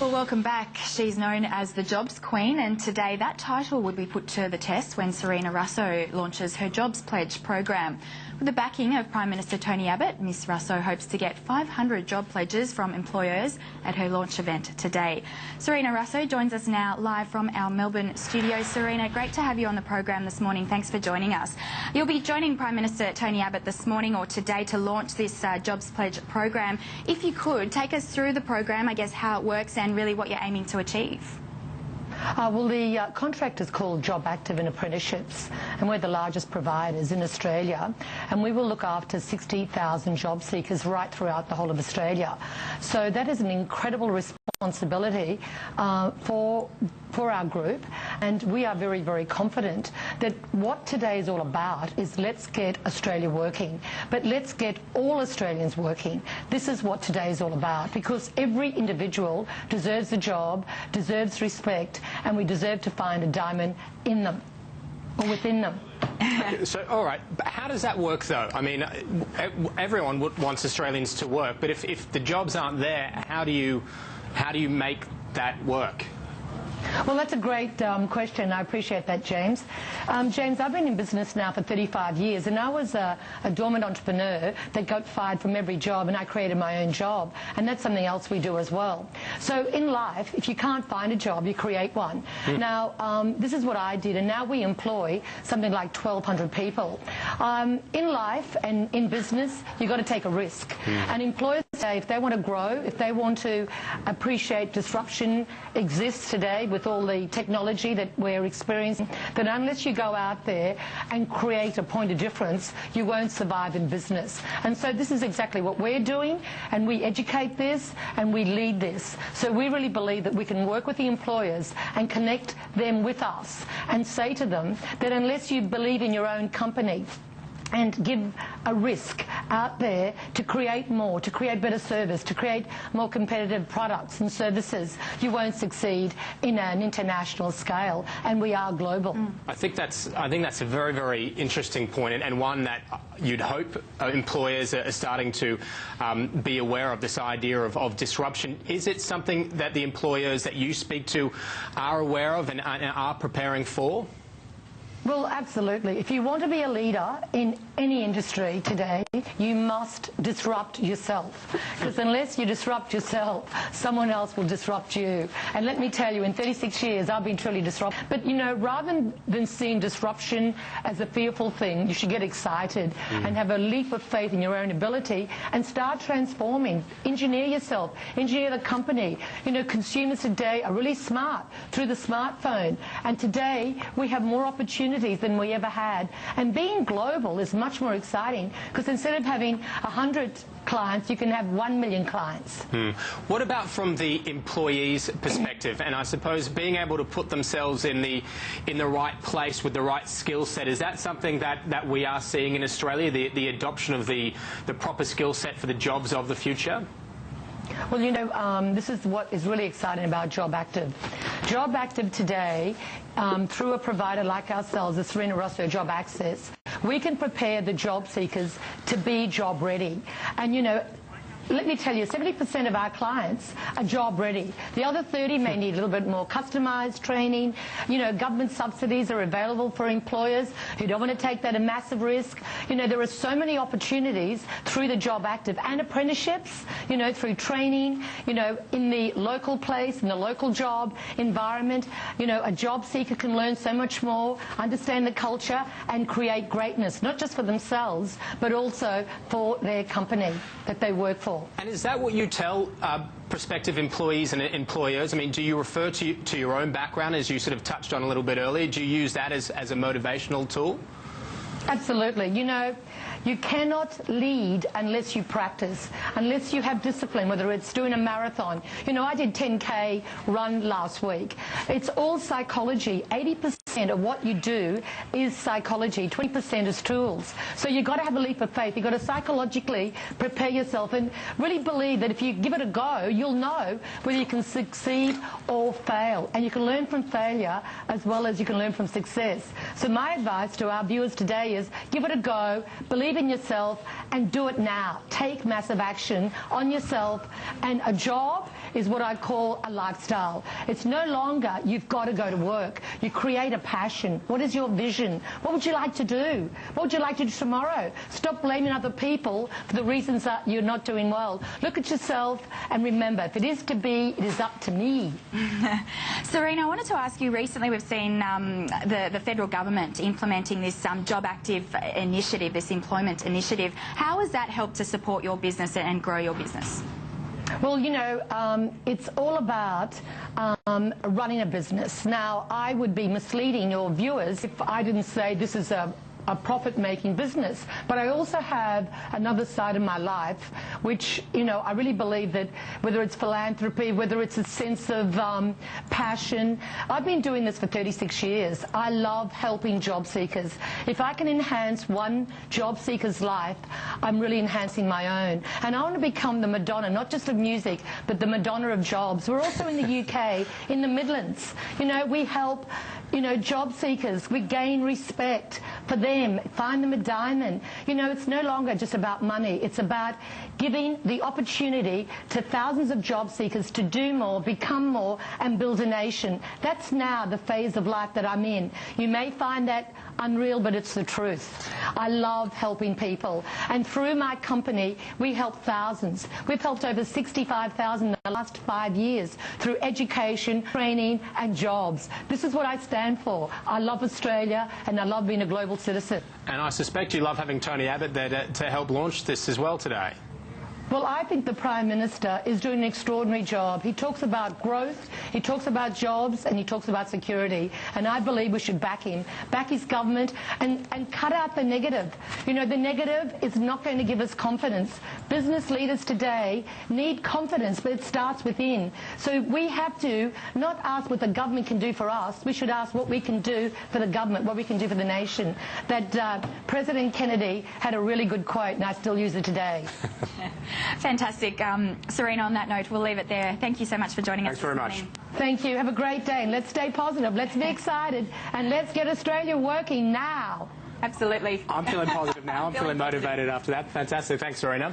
Well, welcome back. She's known as the Jobs Queen, and today that title would be put to the test when Sarina Russo launches her Jobs Pledge program. With the backing of Prime Minister Tony Abbott, Miss Russo hopes to get 500 job pledges from employers at her launch event today. Sarina Russo joins us now live from our Melbourne studio. Sarina, great to have you on the program this morning. Thanks for joining us. You'll be joining Prime Minister Tony Abbott this morning or today to launch this Jobs Pledge program. If you could, take us through the program, I guess how it works and really what you're aiming to achieve. Well, the contract is called Job Active and Apprenticeships, and we're the largest providers in Australia, and we will look after 60,000 job seekers right throughout the whole of Australia. So that is an incredible responsibility for our group, and we are very, very confident that what today is all about is let's get Australia working, but let's get all Australians working. This is what today is all about, because every individual deserves a job, deserves respect, and we deserve to find a diamond in them, or within them. So, all right, but how does that work, though? I mean, everyone wants Australians to work, but if the jobs aren't there, how do you make that work? Well, that's a great question. I appreciate that, James. James, I've been in business now for 35 years, and I was a dormant entrepreneur that got fired from every job, and I created my own job, and that's something else we do as well. So in life, if you can't find a job, you create one. Now, this is what I did, and now we employ something like 1,200 people. In life and in business, you've got to take a risk. And employers say if they want to grow, if they want to appreciate disruption exists today with all the technology that we're experiencing, that unless you go out there and create a point of difference, you won't survive in business. And so this is exactly what we're doing, and we educate this and we lead this. So we really believe that we can work with the employers and connect them with us and say to them that unless you believe in your own company and give a risk out there to create more, to create better service, to create more competitive products and services, you won't succeed in an international scale, and we are global. I think that's a very, very interesting point, and one that you'd hope employers are starting to be aware of, this idea of disruption. Is it something that the employers that you speak to are aware of and are preparing for? Well, absolutely. If you want to be a leader in any industry today, you must disrupt yourself. Because unless you disrupt yourself, someone else will disrupt you. And let me tell you, in 36 years, I've been truly disrupted. But, you know, rather than seeing disruption as a fearful thing, you should get excited and have a leap of faith in your own ability and start transforming. Engineer yourself. Engineer the company. You know, consumers today are really smart through the smartphone. And today, we have more opportunities than we ever had, and being global is much more exciting, because instead of having 100 clients, you can have 1 million clients. What about from the employee's perspective, and I suppose being able to put themselves in the right place with the right skill set? Is that something that we are seeing in Australia, the adoption of the proper skill set for the jobs of the future? Well, you know, this is what is really exciting about Job Active. Job Active today, through a provider like ourselves, the Sarina Russo Job Access, we can prepare the job seekers to be job ready. And, you know, let me tell you, 70% of our clients are job ready. The other 30 may need a little bit more customised training. You know, government subsidies are available for employers who don't want to take that a massive risk. You know, there are so many opportunities through the Job Active and apprenticeships, you know, through training, you know, in the local place, in the local job environment. You know, a job seeker can learn so much more, understand the culture and create greatness, not just for themselves, but also for their company that they work for. And is that what you tell prospective employees and employers? I mean, do you refer to your own background, as you sort of touched on a little bit earlier? Do you use that as a motivational tool? Absolutely. You know, you cannot lead unless you practice, unless you have discipline, whether it's doing a marathon. You know, I did 10K run last week. It's all psychology. 80% of what you do is psychology, 20% is tools. So you've got to have a leap of faith. You've got to psychologically prepare yourself and really believe that if you give it a go, you'll know whether you can succeed or fail. And you can learn from failure as well as you can learn from success. So my advice to our viewers today is give it a go, believe in yourself, and do it now. Take massive action on yourself. And a job is what I call a lifestyle. It's no longer you've got to go to work. You create a passion. What is your vision? What would you like to do? What would you like to do tomorrow? Stop blaming other people for the reasons that you're not doing well. Look at yourself and remember, if it is to be, it is up to me. Sarina, I wanted to ask you, recently we've seen the federal government implementing this Job Active initiative, this employment initiative. How has that helped to support your business and grow your business? Well, you know, it's all about running a business. Now, I would be misleading your viewers if I didn't say this is a profit-making business. But I also have another side of my life, which, you know, I really believe that whether it's philanthropy, whether it's a sense of passion. I've been doing this for 36 years. I love helping job seekers. If I can enhance one job seeker's life, I'm really enhancing my own. And I want to become the Madonna, not just of music, but the Madonna of jobs. We're also in the UK, in the Midlands. You know, we help, you know, job seekers. We gain respect for them, find them a diamond. You know, it's no longer just about money. It's about giving the opportunity to thousands of job seekers to do more, become more, and build a nation. That's now the phase of life that I'm in. You may find that unreal, but it's the truth. I love helping people. And through my company, we help thousands. We've helped over 65,000 in the last 5 years through education, training, and jobs. This is what I stand for. I love Australia, and I love being a global citizen. And I suspect you love having Tony Abbott there to help launch this as well today. Well, I think the Prime Minister is doing an extraordinary job. He talks about growth, he talks about jobs, and he talks about security. And I believe we should back him, back his government, and cut out the negative. You know, the negative is not going to give us confidence. Business leaders today need confidence, but it starts within. So we have to not ask what the government can do for us. We should ask what we can do for the government, what we can do for the nation. That President Kennedy had a really good quote, and I still use it today. Fantastic. Sarina, on that note, we'll leave it there. Thank you so much for joining us. Thanks very much. Thank you. Have a great day. And let's stay positive. Let's be excited. And let's get Australia working now. Absolutely. I'm feeling positive now. I'm feeling motivated after that. Fantastic. Thanks, Sarina.